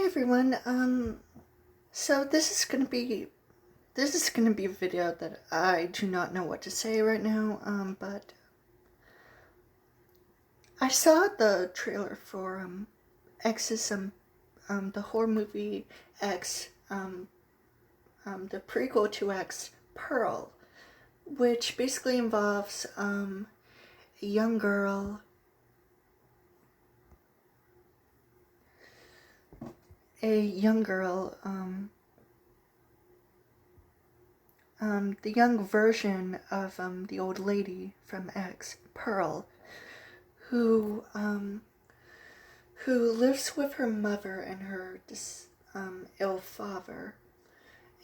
everyone. So this is gonna be a video that I do not know what to say right now. But I saw the trailer for X's the horror movie X, the prequel to X, Pearl, which basically involves a young girl. The young version of the old lady from X, Pearl, who lives with her mother and her ill father,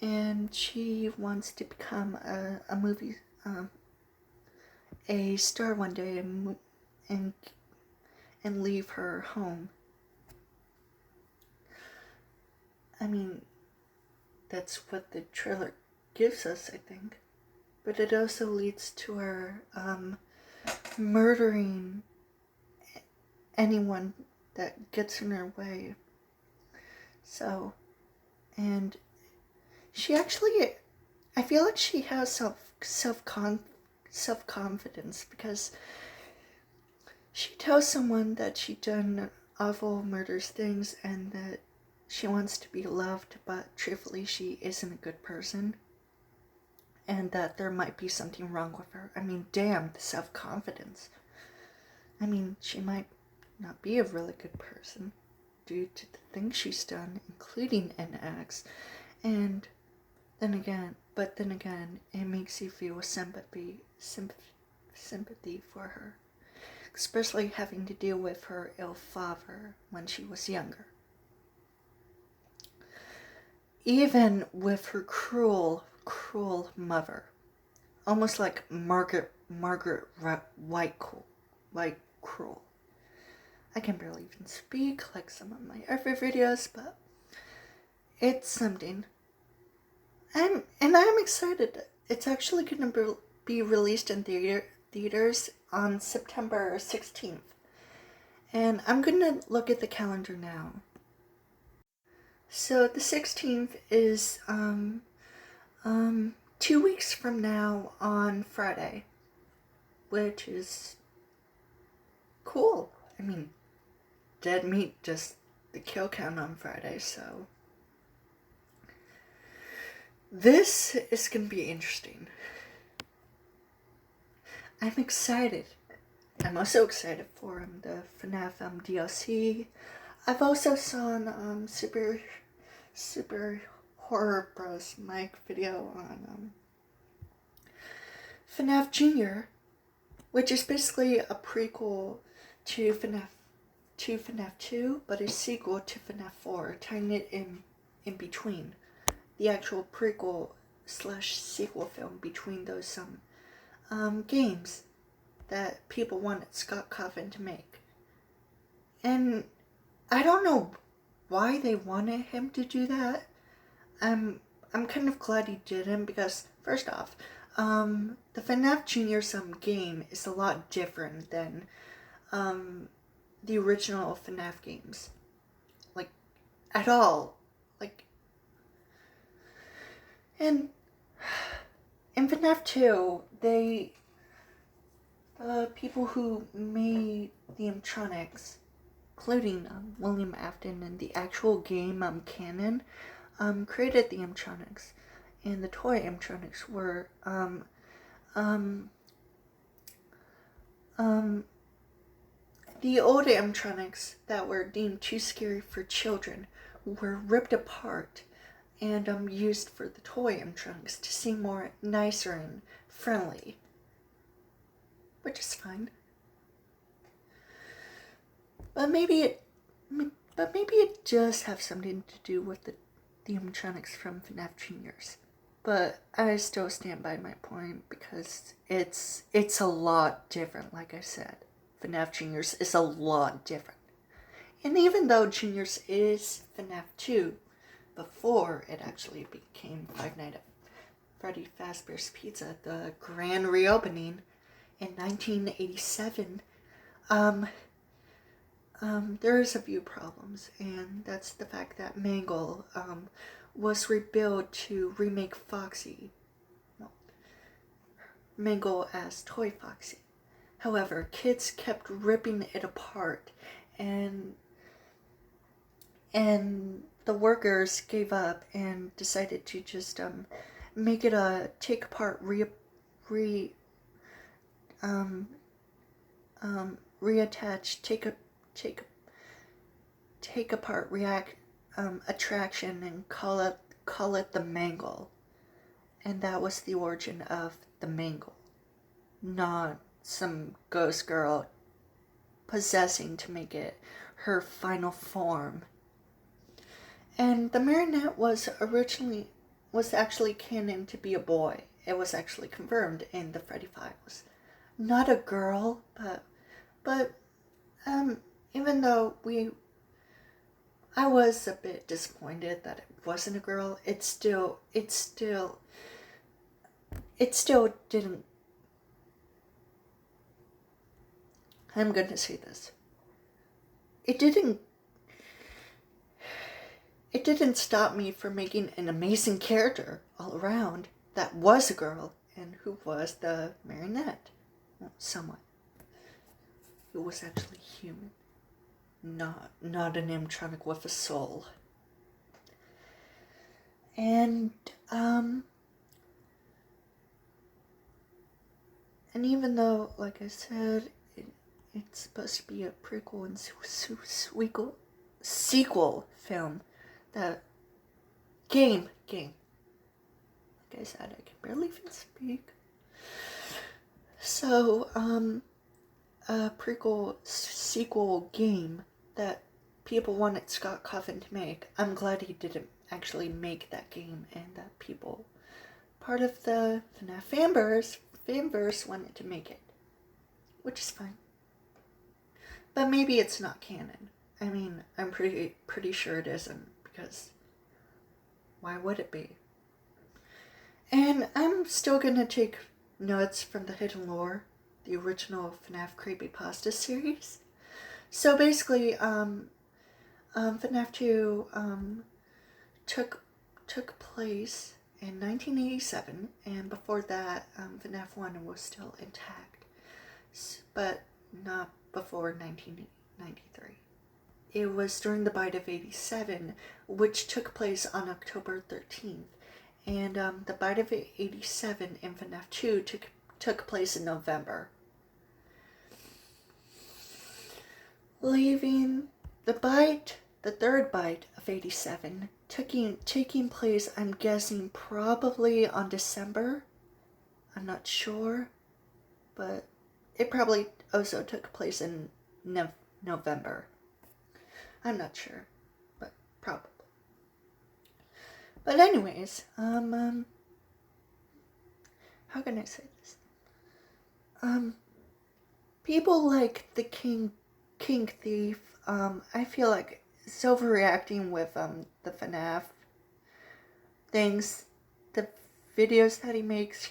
and she wants to become a movie a star one day and leave her home. I mean, that's what the trailer gives us, I think. But it also leads to her murdering anyone that gets in her way. So, and she actually, I feel like she has self-confidence because she tells someone that she done awful murderous things and that she wants to be loved, but truthfully she isn't a good person, and that there might be something wrong with her. I mean, damn, the self-confidence. I mean, she might not be a really good person due to the things she's done, including an ex, and then again, it makes you feel sympathy for her, especially having to deal with her ill father when she was younger. Even with her cruel mother, almost like Margaret White cruel. I can barely even speak like some of my other videos, but it's something. I'm excited. It's actually going to be released in theaters on September 16th. And I'm going to look at the calendar now. So the 16th is 2 weeks from now on Friday, which is cool. I mean, dead meat, just the kill count on Friday, so this is gonna be interesting. I'm excited. I'm also excited for the Fnaf DLC. I've also saw Super Horror Bros Mike video on Fnaf Jr., which is basically a prequel to Fnaf 2, but a sequel to Fnaf 4, tying it in between the actual prequel / sequel film between those games that people wanted Scott Cawthon to make. And I don't know why they wanted him to do that. I'm kind of glad he didn't, because first off, the Fnaf Jr. game is a lot different than the original Fnaf games. Like, at all. Like, and in Fnaf 2, the people who made the animatronics, including William Afton and the actual game canon, created the animatronics, and the toy animatronics were the old animatronics that were deemed too scary for children were ripped apart and used for the toy animatronics to seem more nicer and friendly, which is fine. But maybe it does have something to do with the animatronics from Fnaf Juniors. But I still stand by my point, because it's a lot different. Like I said, Fnaf Juniors is a lot different. And even though Juniors is Fnaf 2, before it actually became Five Nights at Freddy Fazbear's Pizza, the grand reopening in 1987, there is a few problems, and that's the fact that Mangle was rebuilt to remake Foxy. Well, Mangle as Toy Foxy. However, kids kept ripping it apart, and the workers gave up and decided to just make it a take apart reattach take apart attraction and call it the Mangle. And that was the origin of the Mangle, not some ghost girl possessing to make it her final form. And the marionette was actually canon to be a boy. It was actually confirmed in the Freddy files. Not a girl, but even though I was a bit disappointed that it wasn't a girl, it still didn't. I'm going to say this. It didn't stop me from making an amazing character all around that was a girl and who was the marionette. Well, somewhat. Who was actually human. Not an animatronic with a soul. And even though, like I said, it's supposed to be a prequel and sequel film, that game. Like I said, I can barely even speak. So, a prequel sequel game that people wanted Scott Coffin to make. I'm glad he didn't actually make that game, and that people, part of the Fnaf fanverse wanted to make it, which is fine. But maybe it's not canon. I mean, I'm pretty sure it isn't, because why would it be? And I'm still gonna take notes from the Hidden Lore, the original FNAF Creepypasta series. So basically, FNAF 2 took place in 1987, and before that, FNAF 1 was still intact, but not before 1993. It was during the Bite of 87, which took place on October 13th, and the Bite of 87 in FNAF 2 took place in November. Leaving the third bite of 87, taking place, I'm guessing, probably on December. I'm not sure, but it probably also took place in November. I'm not sure, but probably. But anyways, how can I say this? People like the King Thief, I feel like is overreacting with the FNAF things, the videos that he makes.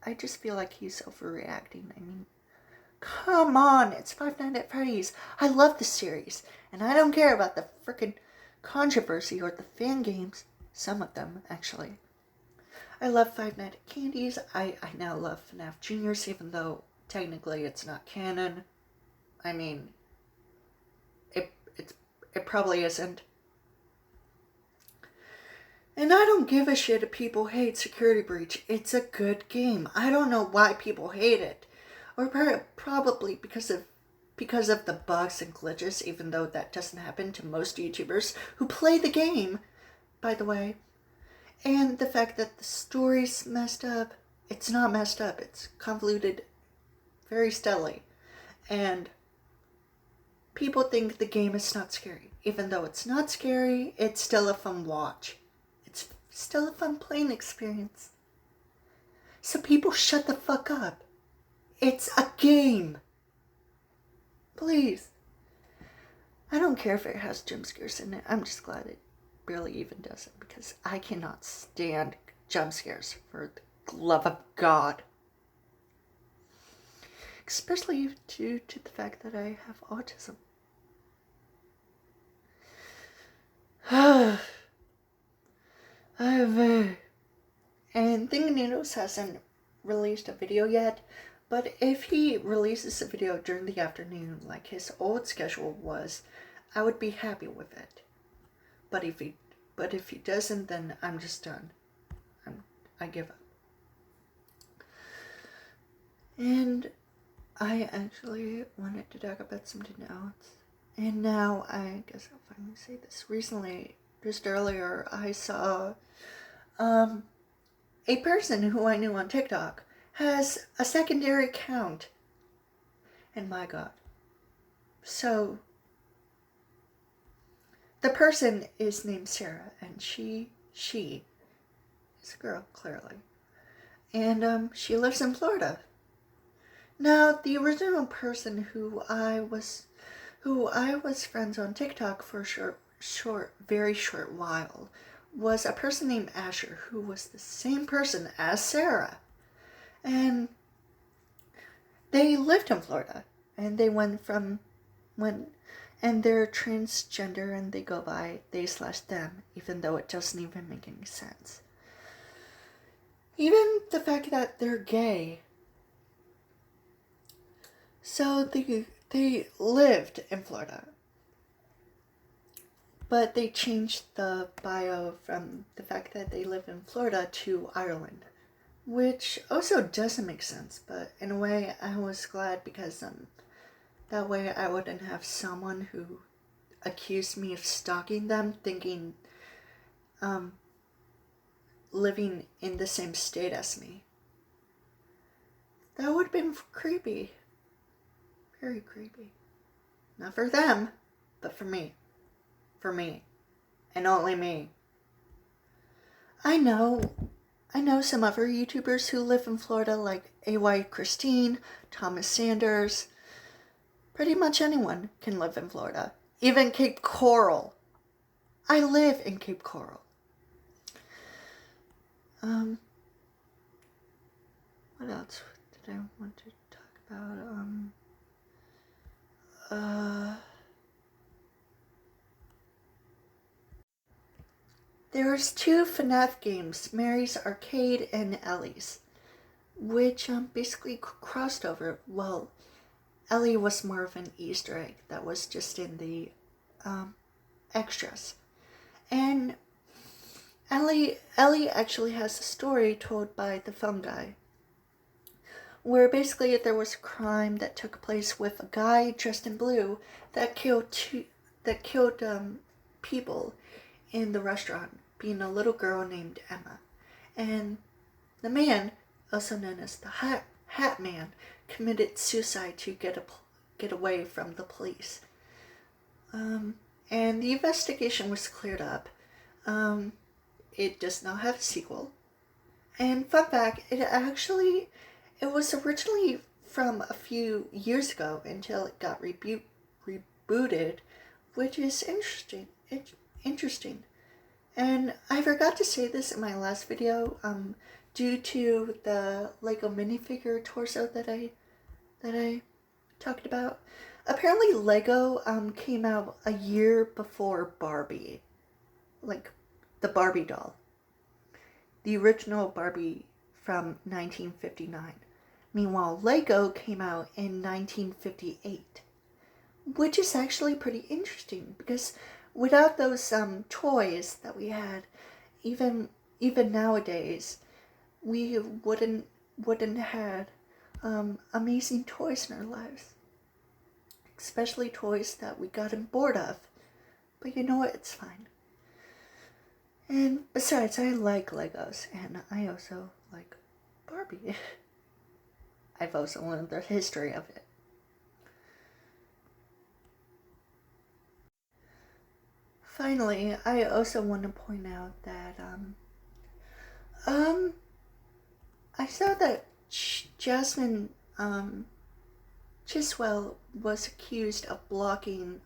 I just feel like he's overreacting. I mean, come on, it's Five Nights at Freddy's. I love the series, and I don't care about the frickin' controversy or the fan games. Some of them, actually. I love Five Nights at Candy's. I now love FNAF Juniors, even though technically it's not canon. I mean, it probably isn't. And I don't give a shit if people hate Security Breach. It's a good game. I don't know why people hate it. Or probably because of the bugs and glitches, even though that doesn't happen to most YouTubers who play the game, by the way. And the fact that the story's messed up. It's not messed up. It's convoluted very steadily. And people think the game is not scary. Even though it's not scary, it's still a fun watch. It's still a fun playing experience. So people shut the fuck up. It's a game. Please. I don't care if it has jump scares in it. I'm just glad it barely even does it, because I cannot stand jump scares, for the love of God. Especially due to the fact that I have autism. Thing Noodles hasn't released a video yet, but if he releases a video during the afternoon like his old schedule was, I would be happy with it. But if he doesn't, then I'm just done. I give up. And I actually wanted to talk about something else. And now I guess I'll finally say this. Recently, just earlier, I saw a person who I knew on TikTok has a secondary account. And my God. So, the person is named Sarah, and she is a girl, clearly. And she lives in Florida. Now, the original person who I was friends on TikTok for a very short while was a person named Asher, who was the same person as Sarah. And they lived in Florida, and they and they're transgender, and they go by they/them, even though it doesn't even make any sense. Even the fact that they're gay. So they lived in Florida, but they changed the bio from the fact that they live in Florida to Ireland, which also doesn't make sense, but in a way I was glad because that way I wouldn't have someone who accused me of stalking them thinking living in the same state as me. That would have been creepy. Very creepy. Not for them, but for me. For me. And only me. I know some other YouTubers who live in Florida, like AY Christine, Thomas Sanders. Pretty much anyone can live in Florida. Even Cape Coral. I live in Cape Coral. What else did I want to talk about? There's 2 Fnaf games, Mary's Arcade and Ellie's, which basically crossed over. Well, Ellie was more of an Easter egg that was just in the extras. And Ellie actually has a story told by the film guy, where basically there was a crime that took place with a guy dressed in blue that killed people in the restaurant, being a little girl named Emma. And the man, also known as the Hat Man, committed suicide to get away from the police. And the investigation was cleared up. It does not have a sequel. And fun fact, it was originally from a few years ago until it got rebooted, which is interesting. And I forgot to say this in my last video, due to the Lego minifigure torso that I talked about. Apparently Lego came out a year before Barbie, like the Barbie doll, the original Barbie from 1959. Meanwhile, Lego came out in 1958, which is actually pretty interesting because without those toys that we had, even nowadays, we wouldn't had amazing toys in our lives, especially toys that we gotten bored of. But you know what? It's fine. And besides, I like Legos, and I also like Barbie. I've also learned the history of it. Finally, I also want to point out that I saw that Jasmine Chiswell was accused of blocking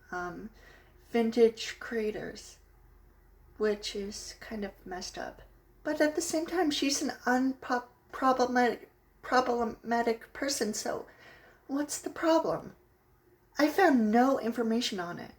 vintage creators, which is kind of messed up. But at the same time, she's an unproblematic person, so what's the problem? I found no information on it.